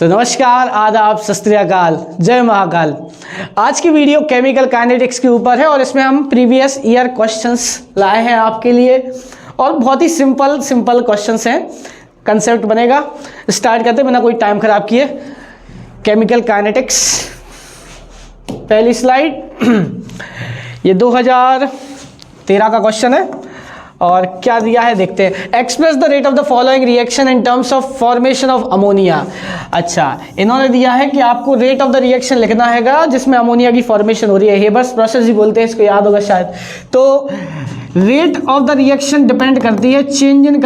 तो नमस्कार, आदाब, सत श्री अकाल, जय महाकाल। आज की वीडियो केमिकल काइनेटिक्स के ऊपर है और इसमें हम प्रीवियस ईयर क्वेश्चंस लाए हैं आपके लिए और बहुत ही सिंपल क्वेश्चंस हैं। कंसेप्ट बनेगा। स्टार्ट करते बिना कोई टाइम खराब किए। केमिकल काइनेटिक्स, पहली स्लाइड। ये 2013 का क्वेश्चन है और क्या दिया है देखते हैं। Express the rate of the following reaction in terms of formation of ammonia. अच्छा, इन्होंने दिया है कि आपको रेट ऑफ द रिएक्शन लिखना हैगा जिसमें अमोनिया की फॉर्मेशन हो रही है। हेबर्स प्रोसेस ही बोलते हैं इसको, याद होगा शायद। तो rate of the reaction depend करती है change in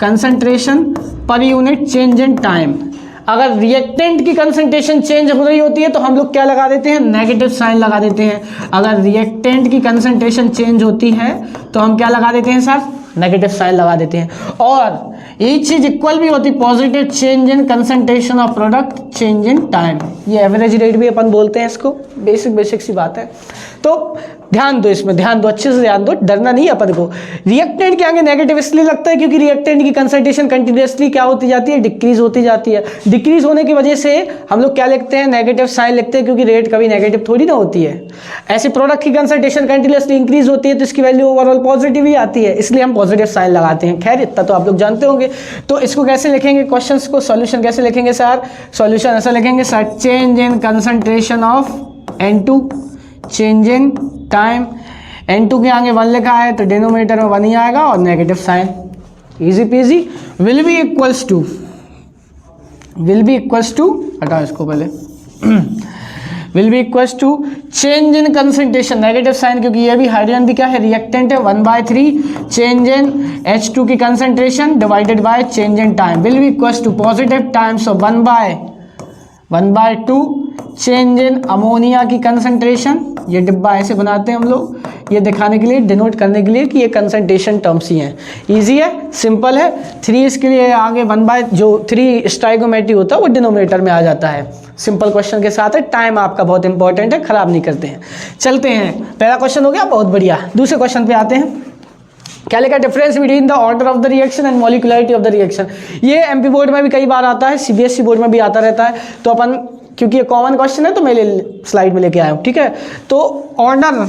concentration per unit change in time. अगर रिएक्टेंट की कंसंट्रेशन चेंज हो रही होती है तो हम लोग क्या लगा देते हैं, नेगेटिव साइन लगा देते हैं। अगर रिएक्टेंट की कंसंट्रेशन चेंज होती है तो हम क्या लगा देते हैं सर, नेगेटिव साइन लगा देते हैं। और ये चीज इक्वल भी होती, positive change in concentration of product change in time. ये एवरेज रेट भी अपन बोलते हैं इसको, बेसिक सी बात है। तो ध्यान दो, इसमें ध्यान दो, अच्छे से ध्यान दो, डरना नहीं है अपन को। रिएक्टेंट के आगे नेगेटिव इसलिए लगता है क्योंकि रिएक्टेंट की कंसंट्रेशन कंटिन्यूसली क्या होती जाती है, डिक्रीज होती जाती है। डिक्रीज होने की वजह से हम लोग क्या लिखते हैं, नेगेटिव साइन लिखते हैं, क्योंकि रेट कभी नेगेटिव थोड़ी ना होती है। ऐसे प्रोडक्ट की कंसंट्रेशन कंटिन्यूसली इंक्रीज होती है तो इसकी वैल्यू ओवरऑल पॉजिटिव ही आती है, इसलिए हम पॉजिटिव साइन लगाते हैं। खैर, इतना तो आप लोग जानते होंगे। तो इसको कैसे लिखेंगे, क्वेश्चन को सॉल्यूशन कैसे लिखेंगे सर? सॉल्यूशन ऐसा लिखेंगे sir, change in concentration of N2 change in time. N2 के आगे 1 लिखा है तो डिनोमिनेटर में 1 ही आएगा और नेगेटिव साइन। इजी पीजी। विल बी इक्वल्स टू हटाओ इसको पहले। Will be equals to change in concentration, negative sign क्योंकि ये भी हाइड्रोजन भी क्या है, रिएक्टेंट है, 1/3 चेंज इन H2 की concentration divided by change in time. Will be equals to positive times of 1/2 change in ammonia की कंसंट्रेशन। ये डिब्बा ऐसे बनाते हैं हम लोग, ये दिखाने के लिए, डिनोट करने के लिए कि ये कंसंट्रेशन टर्म्स ही हैं। इजी है, सिंपल है। 3 इसके लिए आगे 3 स्टाइगोमेट्री होता है वो डिनोमिनेटर में आ जाता है। सिंपल क्वेश्चन के साथ है। टाइम आपका बहुत इंपॉर्टेंट है, खराब नहीं करते हैं। चलते हैं, पहला क्वेश्चन हो गया, बहुत बढ़िया। दूसरे क्वेश्चन पे आते हैं। क्या लिखा, difference between the order of the reaction and molecularity of the reaction. ये एमपी बोर्ड में भी कई बार आता है, सीबीएसई बोर्ड में भी आता रहता है। तो अपन, क्योंकि ये कॉमन क्वेश्चन है तो मैं स्लाइड में लेके आया हूँ, ठीक है। तो ऑर्डर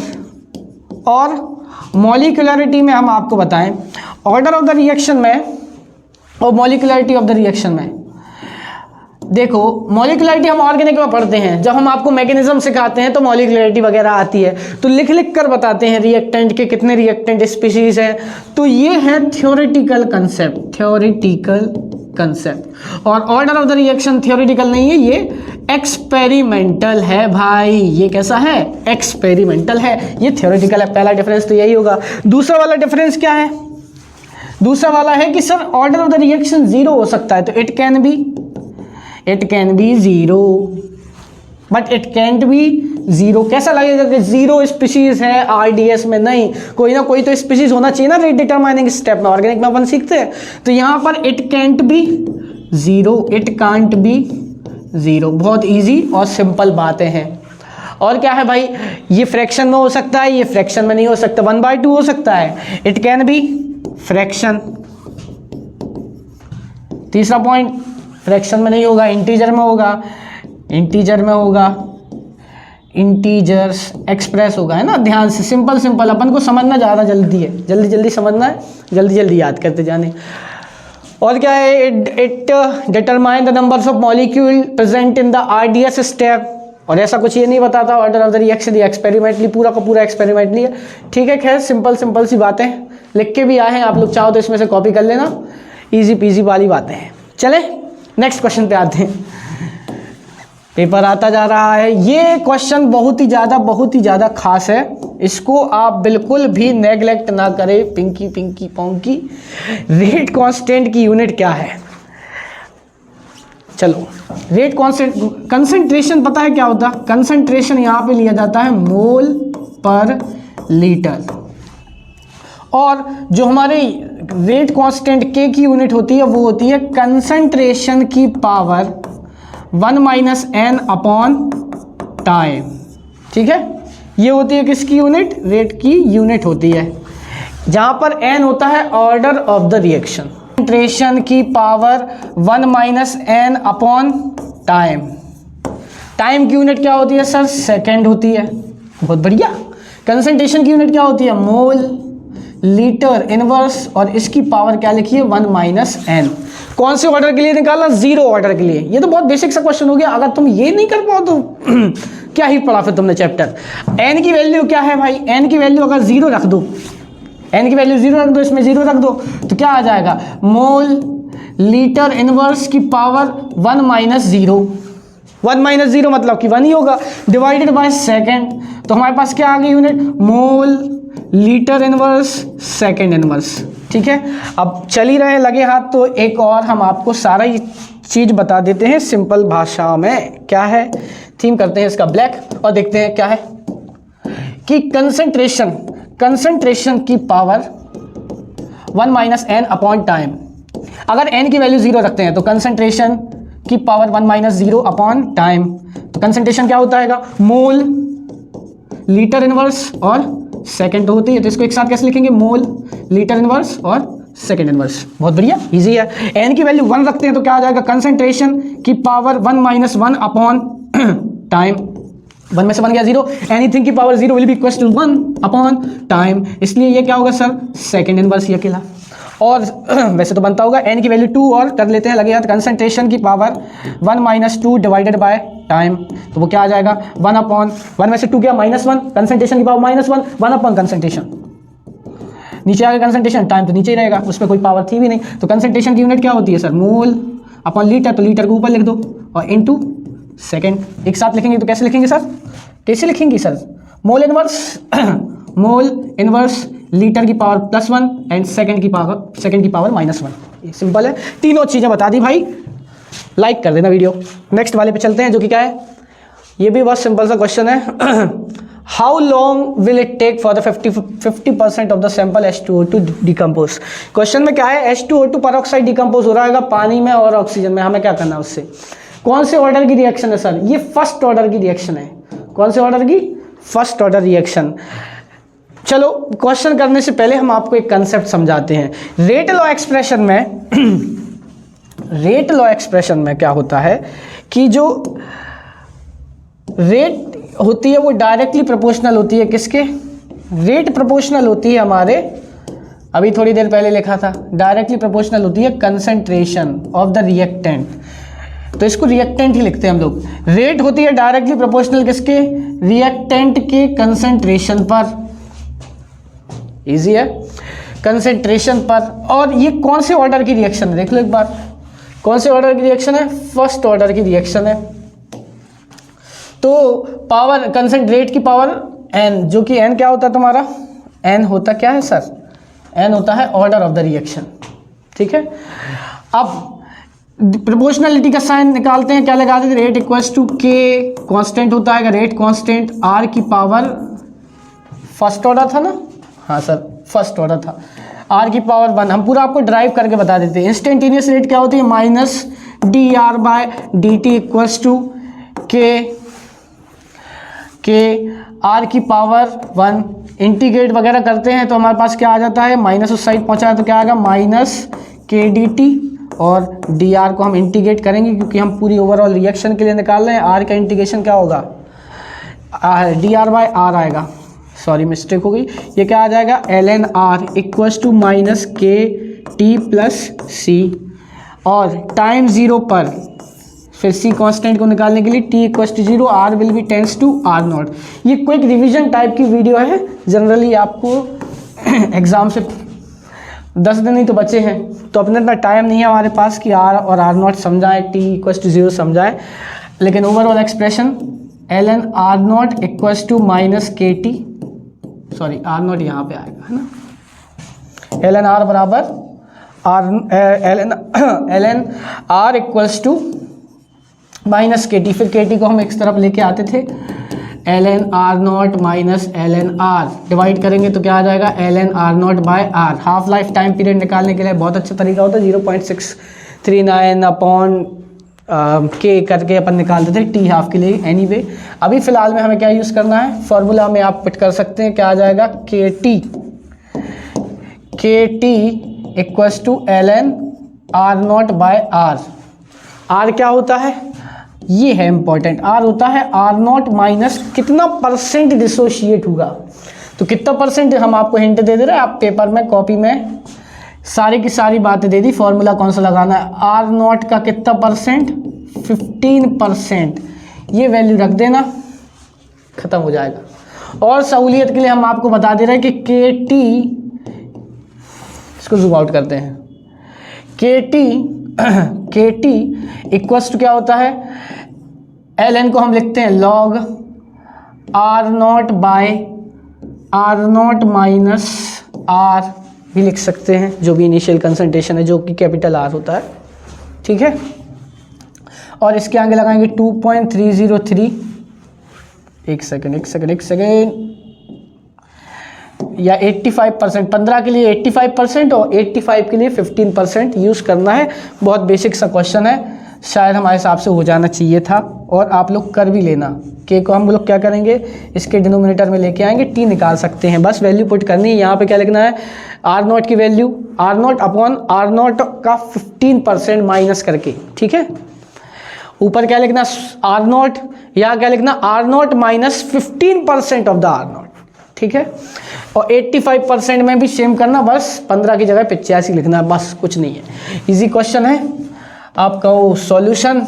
और मॉलिक्यूलरिटी में हम आपको बताएं, ऑर्डर ऑफ द रिएक्शन में और मॉलिक्यूलरिटी ऑफ द रिएक्शन में। देखो, मॉलिक्यूलरिटी हम ऑर्गेनिक में पढ़ते हैं, जब हम आपको मैकेनिज्म सिखाते हैं तो मॉलिक्यूलरिटी वगैरह आती है, तो लिख कर बताते हैं रिएक्टेंट के कितने रिएक्टेंट स्पीशीज हैं। तो ये है थ्योरेटिकल कंसेप्ट। और order of the reaction theoretical नहीं है, ये एक्सपेरिमेंटल है भाई। ये कैसा है, एक्सपेरिमेंटल है, ये थ्योरेटिकल है। पहला डिफरेंस तो यही होगा। दूसरा वाला डिफरेंस क्या है? दूसरा वाला है कि sir order of the reaction 0 हो सकता है, तो it can be 0 but it cantt B 0। कैसा लगेगा कि 0 स्पीशीज है RDS में? नहीं, कोई ना कोई तो स्पीशीज होना चाहिए ना रेट डिटरमाइनिंग स्टेप में। ऑर्गेनिक में अपन सीखते हैं। तो यहाँ पर इट कांट बी 0। बहुत इजी और सिंपल बातें हैं। और क्या है भाई, ये फ्रैक्शन में हो सकता है, ये फ्रैक्शन में नहीं हो सकता। 1/2 हो सकता है, इट कैन बी फ्रैक्शन। तीसरा पॉइंट, फ्रैक्शन में नहीं होगा, इंटीजर में होगा, इंटीजर्स एक्सप्रेस होगा, है ना। ध्यान से, सिंपल अपन को समझना ज़्यादा जल्दी है, जल्दी समझना है, जल्दी याद करते जाने। और क्या है, it determine the numbers of molecule present in the RDS step. और ऐसा कुछ ये नहीं बताता ऑर्डर ऑफ द रिएक्शन, ये एक्सपेरिमेंटली, पूरा का पूरा एक्सपेरिमेंटली है, ठीक है। खैर, सिंपल सी बातें लिख के भी आए हैं, आप लोग चाहो तो इसमें से कॉपी कर लेना। इजी पीजी वाली बातें हैं। चले नेक्स्ट क्वेश्चन पे आते हैं। पेपर आता जा रहा है। ये क्वेश्चन बहुत ही ज़्यादा खास है, इसको आप बिल्कुल भी नेग्लेक्ट ना करें। पिंकी पोंकी, रेट कांस्टेंट की यूनिट क्या है? चलो, रेट कांस्टेंट, कंसंट्रेशन पता है क्या होता है? कंसंट्रेशन यहाँ पे लिया जाता है मोल पर लीटर, और जो हमारे रेट कांस्टेंट के की यूनिट होती है वो होती है कंसंट्रेशन की पावर 1 - n अपॉन टाइम, ठीक है। ये होती है किसकी यूनिट? रेट की यूनिट होती है, जहां पर n होता है order of the reaction. Concentration की power 1 minus n upon time. Time की यूनिट क्या होती है सर? सेकेंड होती है। बहुत बढ़िया। कंसंट्रेशन की यूनिट क्या होती है? मोल, लीटर इनवर्स, और इसकी पावर क्या लिखी है? 1 माइनस n। कौन से ऑर्डर के लिए निकालना? जीरो ऑर्डर के लिए। ये तो बहुत बेसिक सा क्वेश्चन हो गया। अगर तुम ये नहीं कर पाओ तो क्या ही पढ़ा फिर तुमने चैप्टर। n की वैल्यू क्या है भाई? n की वैल्यू अगर जीरो रख दो, n की वैल्यू जीरो रख दो, इसमें जीरो रख दो, तो क्या आ जाएगा? मोल लीटर इनवर्स की power 1 minus zero. 1 minus zero मतलब कि 1 ही होगा, डिवाइडेड बाय सेकेंड। तो हमारे पास क्या आ गई यूनिट? मोल लीटर इनवर्स सेकेंड इनवर्स। ठीक है, अब चल ही रहे लगे हाथ, तो एक और हम आपको सारा ही चीज बता देते हैं सिंपल भाषा में। क्या है? थीम करते हैं इसका ब्लैक और देखते हैं क्या है कि कंसंट्रेशन की power 1 minus n upon time. अगर n की वैल्यू जीरो रखते हैं तो कंसंट्रेशन की power 1 minus zero upon time. तो कंसंट्रेशन क्या होता है? मोल लीटर इनवर्स और सेकेंड होती है, तो इसको एक साथ कैसे लिखेंगे? मोल लीटर इनवर्स और सेकेंड इनवर्स। बहुत बढ़िया, इजी है। n की वैल्यू 1 रखते हैं तो क्या आ जाएगा? कंसंट्रेशन की पावर 1 माइनस 1 अपॉन टाइम। 1 में से 1 गया जीरो, एनीथिंग की power zero will be equal to 1 upon time, इसलिए ये क्या होगा सर? सेकेंड इनवर्स ये अकेला। और वैसे तो बनता होगा n की वैल्यू 2 और कर लेते हैं लगे हाथ। कंसंट्रेशन की power 1 minus 2 divided by time, तो वो क्या आ जाएगा? 1 अपॉन 1 में से 2 गया -1, कंसंट्रेशन की पावर -1, 1 अपॉन कंसंट्रेशन। नीचे आ गया कंसंट्रेशन, टाइम तो नीचे ही रहेगा, उसमें कोई पावर थी भी नहीं। तो कंसंट्रेशन की यूनिट क्या होती है सर? मोल अपॉन लीटर, तो लीटर को ऊपर लिख दो और इनटू सेकेंड। एक साथ लिखेंगे तो कैसे लिखेंगे सर? कैसे लिखेंगे sir? Mole inverse mole inverse litre की पावर +1 एंड सेकेंड की पावर -1। ये सिंपल है, तीनों चीज़ें बता दी भाई। लाइक कर देना वीडियो। नेक्स्ट वाले पे चलते हैं जो कि क्या है? ये भी बहुत सिंपल सा क्वेश्चन है। How long will it take for the 50% of the sample H2O to decompose. Question में क्या है? H2O2 परऑक्साइड डिकम्पोज हो रहा है पानी में और ऑक्सीजन में। हमें क्या करना है उससे? कौन से ऑर्डर की रिएक्शन है सर? ये फर्स्ट ऑर्डर की रिएक्शन है। कौन से ऑर्डर की? First order reaction. चलो क्वेश्चन करने से पहले हम आपको एक कंसेप्ट समझाते हैं। रेट लॉ एक्सप्रेशन में क्या होता है कि जो रेट होती है वो डायरेक्टली प्रोपोर्शनल होती है। किसके? रेट प्रोपोर्शनल होती है हमारे, अभी थोड़ी देर पहले लिखा था, डायरेक्टली प्रोपोर्शनल होती है कंसंट्रेशन ऑफ द रिएक्टेंट। तो इसको रिएक्टेंट ही लिखते हैं हम लोग। रेट होती है डायरेक्टली प्रोपोर्शनल किसके? रिएक्टेंट के कंसंट्रेशन पर। इजी है, कंसंट्रेशन पर। और ये कौन से ऑर्डर की रिएक्शन है? देख लो एक बार, कौन से ऑर्डर की रिएक्शन है? फर्स्ट ऑर्डर की रिएक्शन है। तो पावर कंसंट्रेट की पावर n, जो कि n क्या होता है तुम्हारा? n होता क्या है सर? n होता है ऑर्डर ऑफ द रिएक्शन। ठीक है, अब प्रोपोर्शनलिटी का साइन निकालते हैं। क्या लगा देते? Rate equals to k, constant होता है रेट कांस्टेंट, r की पावर फर्स्ट ऑर्डर था ना? हाँ सर, फर्स्ट ऑर्डर था। r की पावर 1, हम पूरा आपको ड्राइव करके बता देते हैं। इंस्टेंटेनियस रेट क्या होती है? माइनस dr/dt इक्वल्स टू के r की पावर 1। इंटीग्रेट वगैरह करते हैं तो हमारे पास क्या आ जाता है? माइनस उस साइड पहुंचा है तो क्या आएगा? -kdt, और dr को हम इंटीग्रेट करेंगे क्योंकि हम पूरी ओवरऑल रिएक्शन के लिए निकाल रहे हैं। r का इंटीग्रेशन क्या होगा? dr/r आएगा, सॉरी मिस्टेक हो गई। ये क्या आ जाएगा? ln r equals to -kt plus c, और टाइम 0 पर फिर c कांस्टेंट को निकालने के लिए t equals to 0, r will be tends to r0। ये क्विक रिवीजन टाइप की वीडियो है। जनरली आपको एग्जाम से 10 दिन ही तो बचे हैं, तो अपने इतना टाइम नहीं है हमारे पास कि r और r0 समझाएं, t इक्वल्स टू 0 समझाएं। लेकिन overall expression ln r0 equals to -kt, sorry r0 यहाँ पे आएगा है ना। ln r बराबर ln r equals to -kt, फिर kt को हम एक तरफ लेके आते थे। ln r0 minus ln r divide करेंगे तो क्या आ जाएगा? ln r0 by r। Half life time period निकालने के लिए बहुत अच्छा तरीका होता है, 0.639 अपॉन k करके अपन निकालते थे t हाफ के लिए। एनीवे अभी फ़िलहाल में हमें क्या यूज़ करना है? फॉर्मूला में आप पुट कर सकते हैं, क्या आ जाएगा? kt equals to ln R0 by R। R क्या होता है, ये है इंपॉर्टेंट, R होता है R0 माइनस कितना परसेंट डिसोशिएट होगा। तो कितना परसेंट हम आपको हिंट दे दे रहे हैं, आप पेपर में कॉपी में सारी की सारी बातें दे दी, फॉर्मूला कौन सा लगाना है, R0 का कितना परसेंट, 15%, ये वैल्यू रख देना, खत्म हो जाएगा। और सहूलियत के लिए हम आपको बता दे रहे हैं कि KT, इसको जूम आउट करते हैं, KT इक्वल्स टू क्या होता है, ln को हम लिखते हैं log R0 bye R0 minus R भी लिख सकते हैं, जो भी इनिशियल कंसंट्रेशन है, जो कि कैपिटल R होता है, ठीक है। और इसके आगे लगाएंगे 2.303, एक सेकेंड, या 85%, 15 के लिए 85% और 85 के लिए 15% यूज़ करना है। बहुत बेसिक सा क्वेश्चन है, शायद हमारे हिसाब से हो जाना चाहिए था, और आप लोग कर भी लेना। के को हम लोग क्या करेंगे, इसके डिनोमिनेटर में लेके आएंगे, टी निकाल सकते हैं, बस वैल्यू पुट करनी है। यहाँ पे क्या लिखना है, R0 की वैल्यू R0 अपॉन R0 का 15% माइनस करके, ठीक है। ऊपर क्या लिखना R0, यहाँ क्या लिखना R0 minus 15% of the R0, ठीक है। और 85% में भी सेम करना, बस 15 की जगह 85 लिखना है, बस कुछ नहीं है। इजी क्वेश्चन है आपका। वो सॉल्यूशन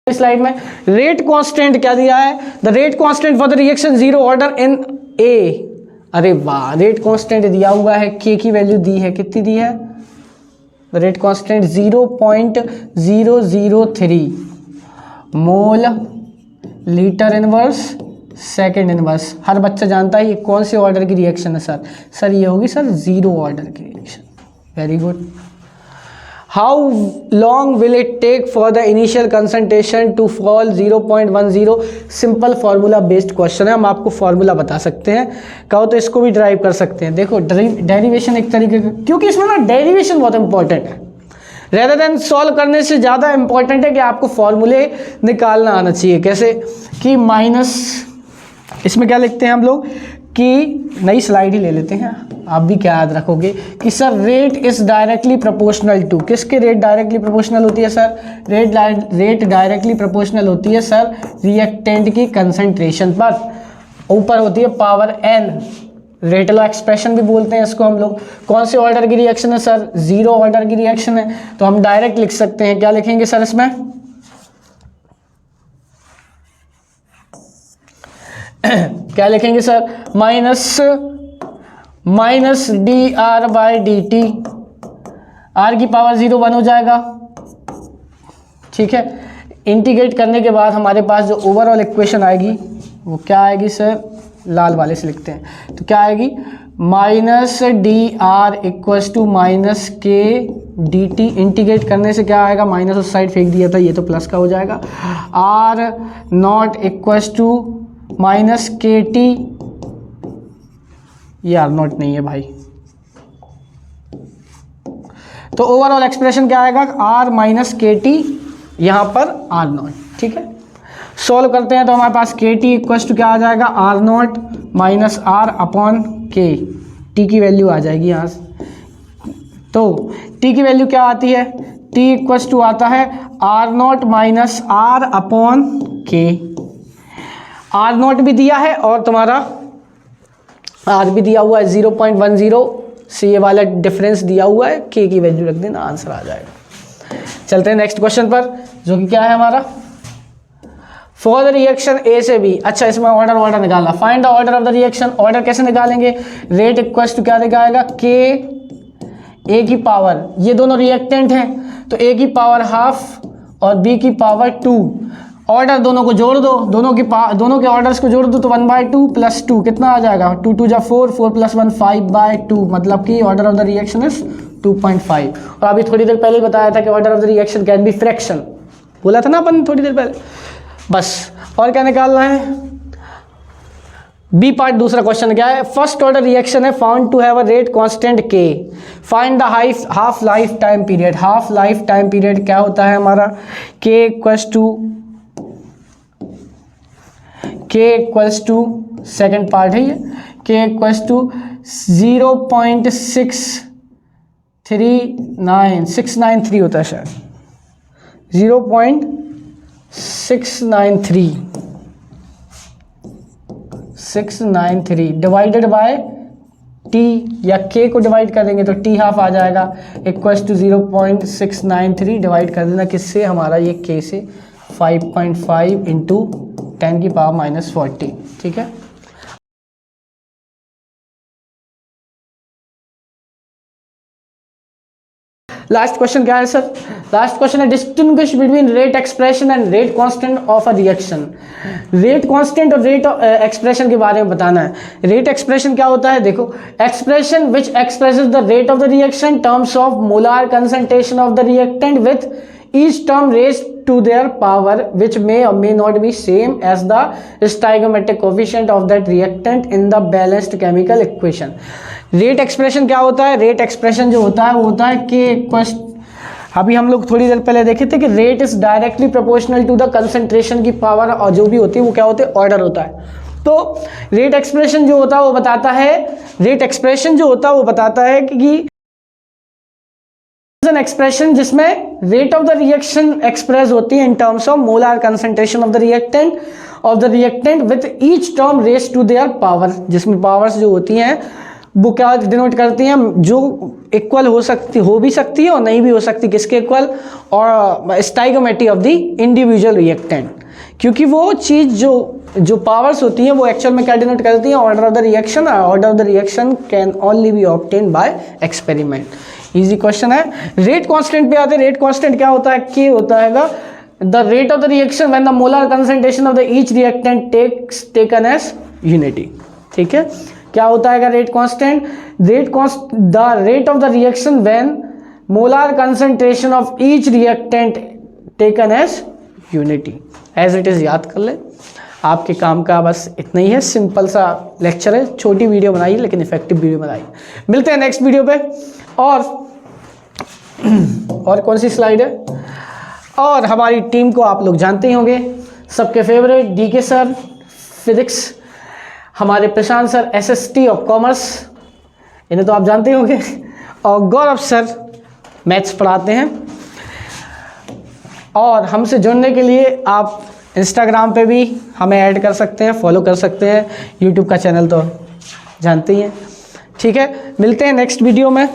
स्लाइड में रेट कांस्टेंट क्या दिया है, the rate constant for the reaction zero order in A. अरे वाह, रेट कांस्टेंट दिया हुआ है, के की वैल्यू दी है, कितनी दी है, the rate constant 0.003 mole litre inverse second inverse. हर बच्चा जानता है ये कौन से ऑर्डर की रिएक्शन है सर ये होगी सर जीरो ऑर्डर की reaction. Very good. How long will it take for the initial concentration to fall 0.10। Simple formula based question है, हम आपको फार्मूला बता सकते हैं, कहो तो इसको भी ड्राइव कर सकते हैं। देखो डेरिवेशन एक तरीके का, क्योंकि इसमें ना डेरिवेशन बहुत इंपॉर्टेंट है, रेदर देन सॉल्व करने से ज़्यादा इंपॉर्टेंट है कि आपको फॉर्मूले निकालना आना चाहिए। कैसे कि माइनस, इसमें क्या लिखते हैं हम लोग कि नई स्लाइड ही ले लेते हैं, आप भी क्या याद रखोगे कि sir rate is directly proportional to, किसके रेट डायरेक्टली प्रोपोर्शनल होती है सर, रेट डायरेक्टली प्रोपोर्शनल होती है सर रिएक्टेंट की कंसंट्रेशन पर, ऊपर होती है पावर n, रेटलो एक्सप्रेशन भी बोलते हैं इसको हम लोग। कौन से ऑर्डर की रिएक्शन है सर, जीरो ऑर्डर की रिएक्शन है, तो हम डायरेक्ट लिख सकते हैं, क्या लिखेंगे सर इसमें क्या लिखेंगे sir, minus d r by d t, r की पावर 0 1 हो जाएगा, ठीक है। इंटीग्रेट करने के बाद हमारे पास जो ओवरऑल इक्वेशन आएगी वो क्या आएगी सर, लाल वाले से लिखते हैं, तो क्या आएगी, minus d r equals to minus k d t. Integrate करने से क्या आएगा, माइनस उस साइड फेंक दिया था, ये तो प्लस का हो जाएगा, r naught equals to minus k t, ये आर नॉट नहीं है भाई, तो ओवरऑल एक्सप्रेशन क्या आएगा, आर माइनस के टी, यहाँ पर आर नॉट, ठीक है। सॉल्व करते हैं तो हमारे पास के टी इक्वल्स टू क्या आ जाएगा, r naught minus r upon k, t की वैल्यू आ जाएगी यहाँ से। तो टी की वैल्यू क्या आती है, टी इक्वल्स टू आता है r naught minus r upon k, r naught भी दिया है और तुम्हारा आर भी दिया हुआ है 0.10 से, ये वाला डिफरेंस दिया हुआ है, के की वैल्यू रख देना, आंसर आ जाएगा। चलते हैं नेक्स्ट क्वेश्चन पर, जो कि क्या है हमारा, फॉर द रिएक्शन ए से बी। अच्छा, इसमें ऑर्डर निकालना, find the order of the reaction. Order कैसे निकालेंगे, रेट इक्वल्स टू क्या दिखाएगा, के ए की पावर, ये दोनों रिएक्टेंट हैं तो ए की पावर हाफ और बी की पावर 2, ऑर्डर दोनों को जोड़ दो, दोनों के ऑर्डर्स को जोड़ दो तो 1/2 प्लस 2 कितना आ जाएगा, 2 2 जा 4, 4 + 1 5/2, मतलब कि order of the reaction is 2.5। और अभी थोड़ी देर पहले बताया था कि order of the reaction can be fraction, बोला था ना अपन थोड़ी देर पहले। बस और क्या निकालना है, बी पार्ट दूसरा क्वेश्चन क्या है, फर्स्ट ऑर्डर रिएक्शन है found to have a rate constant k, find the half life time period. Half life time period क्या होता है हमारा, के इक्वल्स टू सेकेंड पार्ट है ये, के इक्वल्स टू 0.693 होता है शायद, 0.693 डिवाइडेड बाय टी, या के को डिवाइड करेंगे तो टी हाफ आ जाएगा, इक्वल्स टू 0.693 डिवाइड कर देना किससे, हमारा ये के से 5.5 इंटू 10 की पावर माइनस 40, ठीक है। लास्ट क्वेश्चन क्या है सर? लास्ट क्वेश्चन है distinguish between rate expression and rate constant of a reaction. Rate constant और रेट एक्सप्रेशन के बारे में बताना है। रेट एक्सप्रेशन क्या होता है? देखो, expression which expresses the rate of the reaction terms of molar concentration of the reactant with each term raised to their power which may or may not be same as the stoichiometric coefficient of that reactant in the balanced chemical equation। Rate expression क्या होता है? Rate expression जो होता है वो होता है कि अभी हम लोग थोड़ी देर पहले देखे थे कि rate is directly proportional to the concentration की पावर, और जो भी होती है वो क्या होते हैं? ऑर्डर होता है। तो रेट एक्सप्रेशन जो होता है वो बताता है, रेट एक्सप्रेशन जो होता है वो बताता है कि एन एक्सप्रेशन जिसमें rate of the reaction express होती है in terms of molar concentration of the reactant with each term raised to their power, जिसमें पावर्स जो होती हैं वो क्या डिनोट करती हैं, जो इक्वल हो भी सकती है और नहीं भी हो सकती, किसके इक्वल? और stoichiometry of the individual reactant, क्योंकि वो चीज़ जो पावर्स होती हैं वो एक्चुअल में क्या डिनोट करती हैं? Order of the reaction. Order of the reaction can only B obtain bye experiment. Easy question है। रेट कांस्टेंट पे आते हैं। रेट कांस्टेंट क्या होता है? के होता है the rate of the reaction when the molar concentration of the each reactant taken as unity, ठीक है। क्या होता है rate constant? The rate of the reaction when molar concentration of each reactant taken as unity. As it is याद कर ले, आपके काम का बस इतना ही है। सिंपल सा लेक्चर है, छोटी वीडियो बनाई लेकिन इफेक्टिव वीडियो बनाई। मिलते हैं नेक्स्ट वीडियो पे। और कौन सी स्लाइड है? और हमारी टीम को आप लोग जानते ही होंगे, सबके फेवरेट डीके सर फिजिक्स, हमारे प्रशांत सर एसएसटी ऑफ कॉमर्स, इन्हें तो आप जानते ही होंगे, और गौरव सर मैथ्स पढ़ाते हैं। और हमसे जुड़ने के लिए आप इंस्टाग्राम पे भी हमें ऐड कर सकते हैं, फॉलो कर सकते हैं। यूट्यूब का चैनल तो जानते ही हैं, ठीक है। मिलते हैं नेक्स्ट वीडियो में।